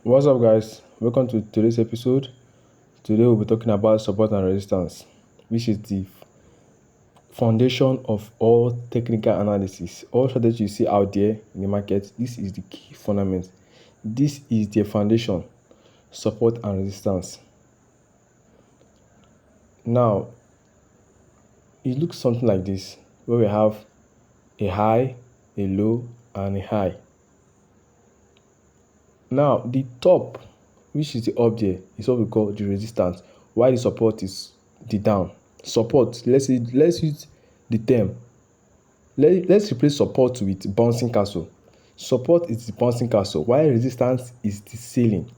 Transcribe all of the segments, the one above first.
What's up, guys? Welcome to today's episode. Today, we'll be talking about support and resistance, which is the foundation of all technical analysis. All strategies you see out there in the market, this is the key fundament. This is the foundation, support and resistance. Now, it looks something like this, where we have a high, a low, and a high. Now, the top, which is the up there, is what we call the resistance, while the support is the down. Support, let's use the term. Let's replace support with bouncing castle. Support is the bouncing castle, while resistance is the ceiling.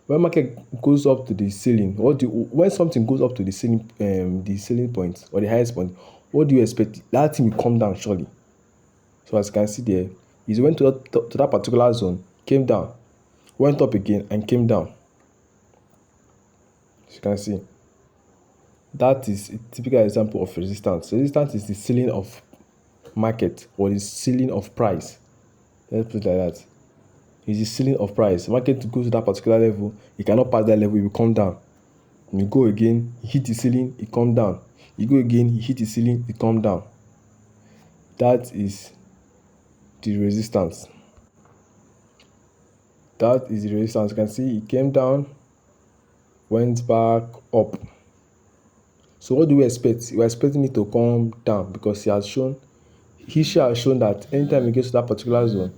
When market goes up to the ceiling, when something goes up to the ceiling point or the highest point, what do you expect? That thing will come down surely. So as you can see there, it went to that particular zone, came down, went up again and came down. As you can see, that is a typical example of resistance. Resistance is the ceiling of market or the ceiling of price. Let's put it like that. It's the ceiling of price. Market goes to that particular level, it cannot pass that level, it will come down. You go again, you hit the ceiling, it come down. You go again, you hit the ceiling, it come down. That is the resistance. You can see it came down, went back up. So what do we expect? We're expecting it to come down because history has shown that anytime it gets to that particular zone,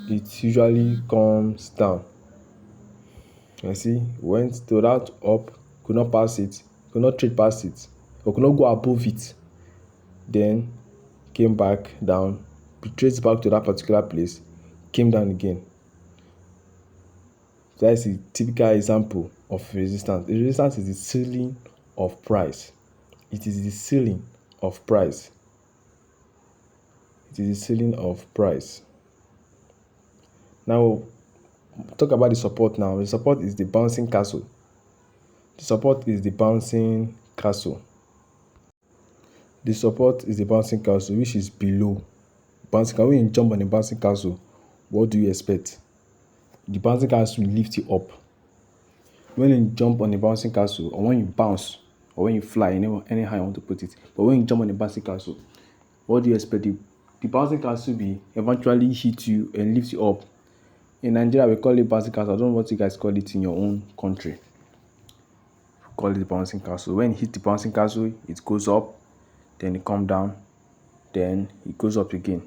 it usually comes down. You see, went to that up, could not pass it, could not trade past it, or could not go above it. Then came back down, traced back to that particular place, came down again. That is a typical example of resistance. The resistance is the ceiling of price. It is the ceiling of price. It is the ceiling of price. Now, talk about the support now. The support is the bouncing castle. The support is the bouncing castle. The support is the bouncing castle, which is below. When you jump on the bouncing castle, what do you expect? The bouncing castle will lift you up. When you jump on the bouncing castle, or when you bounce, or when you fly, anyhow you want to put it. But when you jump on the bouncing castle, what do you expect? The bouncing castle will eventually hit you and lift you up. In Nigeria, we call it bouncing castle. I don't know what you guys call it in your own country. We call it bouncing castle. When you hit the bouncing castle, it goes up, then it comes down, then it goes up again.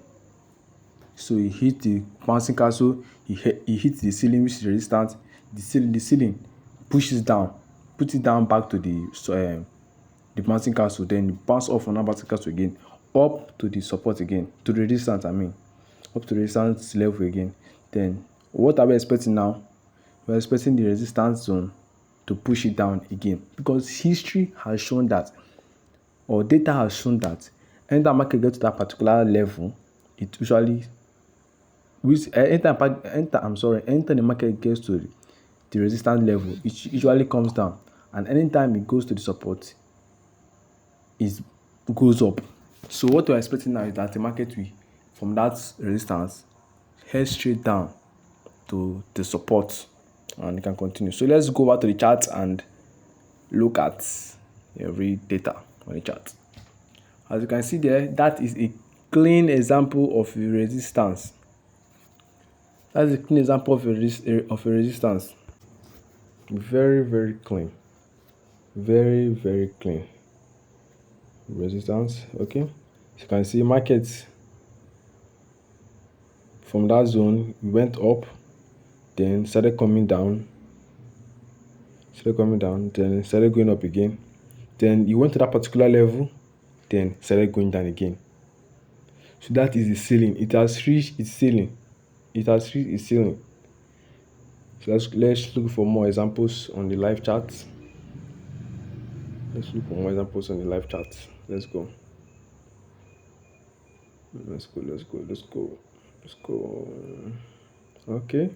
So you hit the bouncing castle, you hit the ceiling, which is resistance. The ceiling pushes down, puts it down back to the bouncing castle. Then you bounce off on that bouncing castle again, up to the support again, to the resistance. Up to the resistance level again. Then what are we expecting now? We're expecting the resistance zone to push it down again, because history has shown that, or data has shown that, anytime market gets to that particular level, it usually anytime the market gets to the resistance level, it usually comes down, and anytime it goes to the support, it goes up. So what we're expecting now is that the market will, from that resistance, head straight down to the support, and it can continue. So let's go back to the chart and look at every data on the chart. As you can see there, that is a clean example of a resistance. That's a clean example of a resistance. Very, very clean. Very, very clean. Resistance. Okay. As you can see, markets from that zone, we went up, then started coming down, then started going up again. Then you went to that particular level, then started going down again. So that is the ceiling. It has reached its ceiling. So let's look for more examples on the live chart. Let's go. Okay.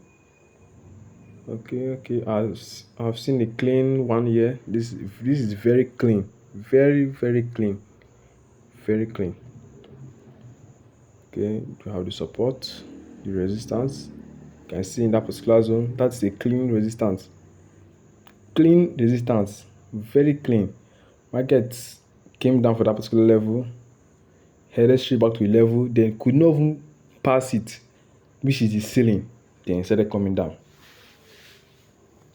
I've seen a clean one here. This is very clean. Very, very clean. Very clean. Okay, we have the support, the resistance. You can see in that particular zone, that's a clean resistance. Clean resistance, very clean. Market came down for that particular level, headed straight back to a level, then could not even pass it, which is the ceiling. Then started coming down.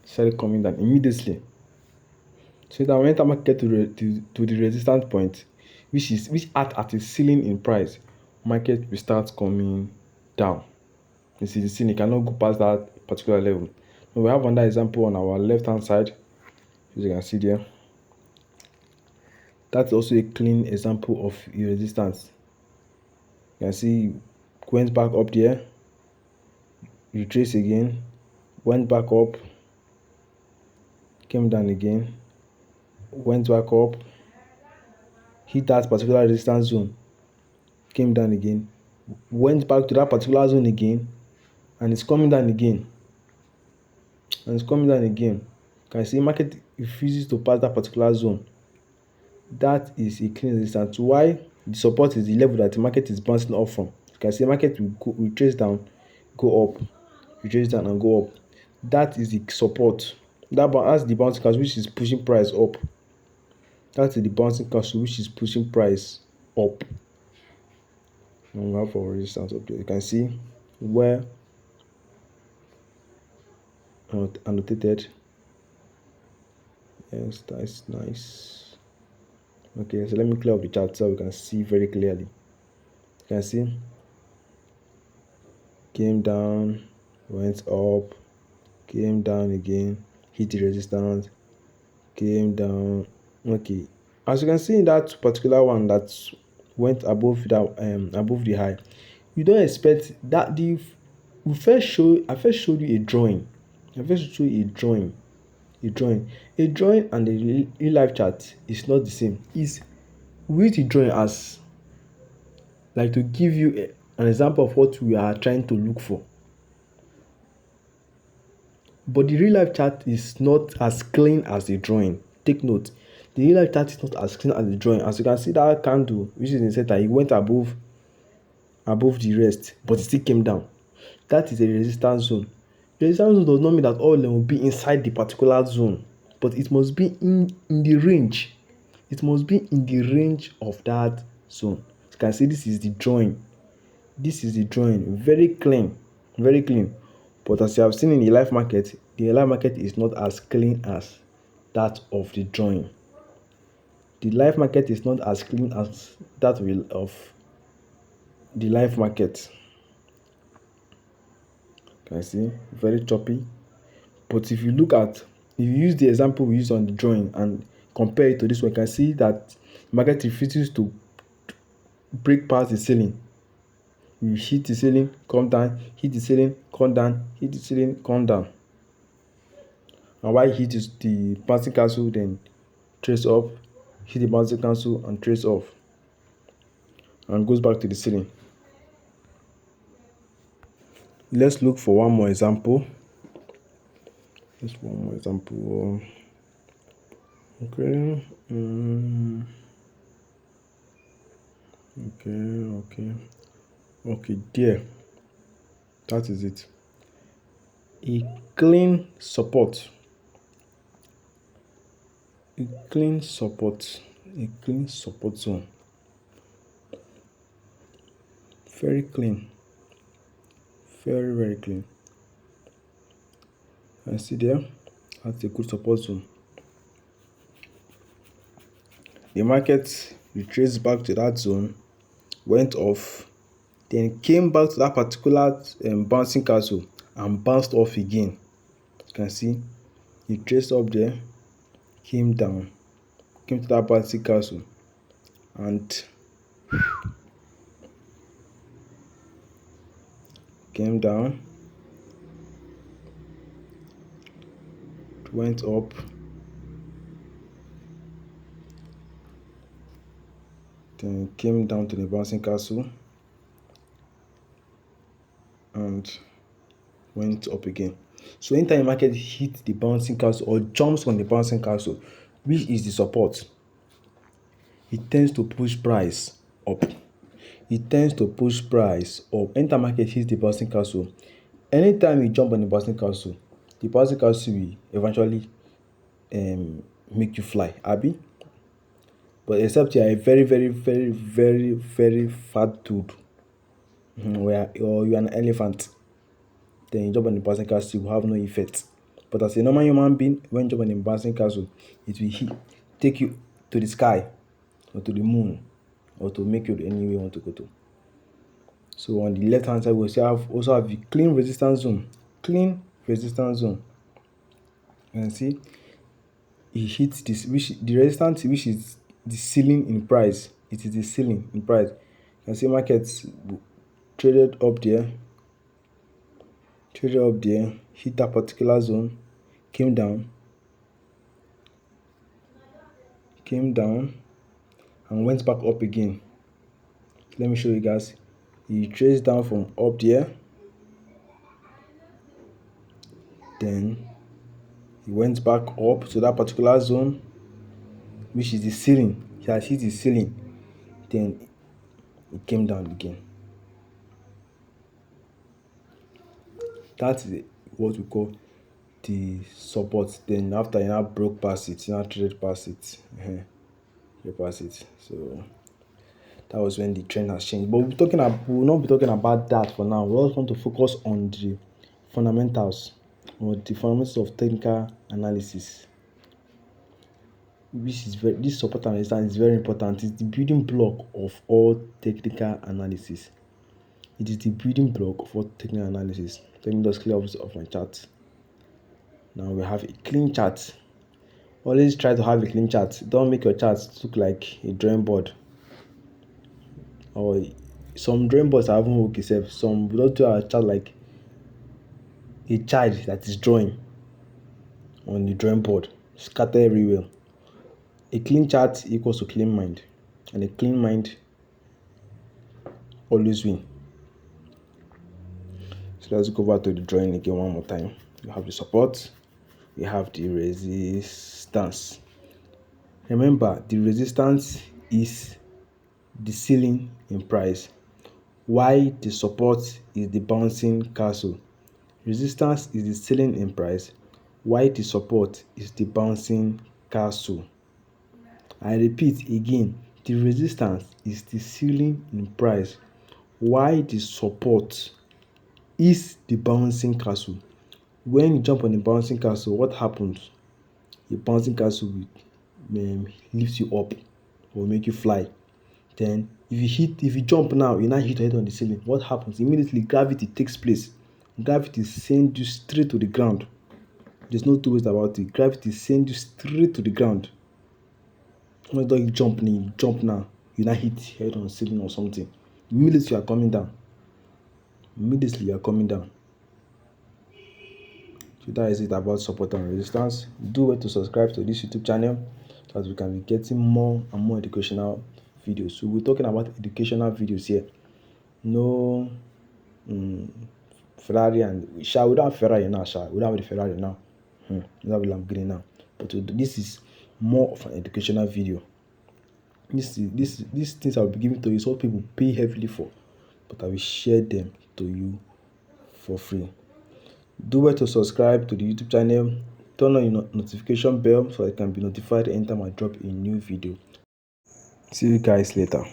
Started coming down immediately. So that when the market to the resistance point, which act at a ceiling in price, market will start coming down. You see the ceiling cannot go past that particular level. Now we have another example on our left hand side, as you can see there. That's also a clean example of a resistance. You can see went back up there, retrace again, went back up, came down again, went back up, hit that particular resistance zone, came down again, went back to that particular zone again, and it's coming down again. And it's coming down again. You can see market refuses to pass that particular zone. That is a clean resistance. Why? The support is the level that the market is bouncing off from. You can see market will trace down, go up, retrace down and go up. That is the support. That's the bouncing castle which is pushing price up. That's the bouncing castle which is pushing price up. And we have our resistance up there. You can see where annotated. Yes, that's nice. Okay, so let me clear up the chart so we can see very clearly. You can see came down, went up, came down again, hit the resistance, came down. Okay, as you can see in that particular one that went above that above the high, you don't expect that I first showed you a drawing. I first showed you a drawing and the real life chart is not the same. Is with the drawing as like to give you an example of what we are trying to look for. But the real life chart is not as clean as the drawing. Take note, the real life chart is not as clean as the drawing. As you can see that candle, which is in the center, it went above the rest, but it still came down. That is a resistance zone. The resistance zone does not mean that all of them will be inside the particular zone, but it must be in the range. It must be in the range of that zone. You can see this is the drawing. This is the drawing, very clean, very clean. But as you have seen in the live market is not as clean as that of the drawing. The live market is not as clean as that of the live market. Can you see? Very choppy. But if you use the example we used on the drawing and compare it to this one, you can see that the market refuses to break past the ceiling. You hit the ceiling, come down, hit the ceiling, come down, hit the ceiling, come down. And why hit the bouncing castle, then trace up, hit the bouncing castle and trace off, and goes back to the ceiling. Let's look for one more example. Okay. Okay, there. That is it. A clean support. A clean support zone. Very clean. Very, very clean. And see there, that's a good support zone. The market retraced back to that zone, went off, then came back to that particular bouncing castle and bounced off again. You can see it traced up there, came down, came to that bouncing castle, and came down, went up, then came down to the bouncing castle and went up again. So anytime the market hits the bouncing castle or jumps on the bouncing castle, which is the support, it tends to push price up. it tends to push price up. Anytime market hits the bouncing castle, anytime you jump on the bouncing castle will eventually make you fly, abi? But except you are a very, very, very, very, very fat dude, or you are an elephant, then you jump on the bouncing castle will have no effect. But as a normal human being, when you jump on the bouncing castle, it will take you to the sky, or to the moon, or to make you anywhere you want to go to. So on the left hand side, we also have the clean resistance zone. Clean resistance zone. And see, it hits this, the resistance, which is the ceiling in price. It is the ceiling in price. You can see markets traded up there, hit that particular zone, came down, and went back up again. Let me show you guys. He traced down from up there, then he went back up to that particular zone, which is the ceiling. He has hit the ceiling, then it came down again. That is what we call the support. Then after you now broke past it, you now traded past it, so that was when the trend has changed. But we will not be talking about that for now. We also want to focus on the fundamentals, or the fundamentals of technical analysis. This support and resistance is very important. It's the building block of all technical analysis. It is the building block of all technical analysis. Let me just clear off my chart. Now we have a clean chart. Always try to have a clean chart. Don't make your chart look like a drawing board. Or some drawing boards are even okay. Some will not do a chart like a child that is drawing on the drawing board, scatter everywhere. A clean chart equals to clean mind, and a clean mind always win. So let's go back to the drawing again one more time. We have the support, we have the resistance. Remember, the resistance is the ceiling in price, while the support is the bouncing castle. Resistance is the ceiling in price, while the support is the bouncing castle. I repeat again, the resistance is the ceiling in price, while the support is the bouncing castle. When you jump on the bouncing castle, what happens? The bouncing castle will lift you up or make you fly. Then if you jump now, you now hit your head on the ceiling. What happens? Immediately gravity takes place. Gravity sends you straight to the ground. There's no two ways about it. Gravity sends you straight to the ground. When you jump now, you now hit your head on the ceiling or something. Immediately you are coming down. So that is it about support and resistance. Do well to subscribe to this YouTube channel so that we can be getting more and more educational videos. So we're talking about educational videos here. No Ferrari, and we don't have Ferrari now. We don't have the Ferrari now. We don't have the Lamborghini now. But this is more of an educational video. These things I will be giving to you is what people pay heavily for, but I will share them to you for free. Do well to subscribe to the YouTube channel. Turn on your notification bell so I can be notified anytime I drop a new video. See you guys later.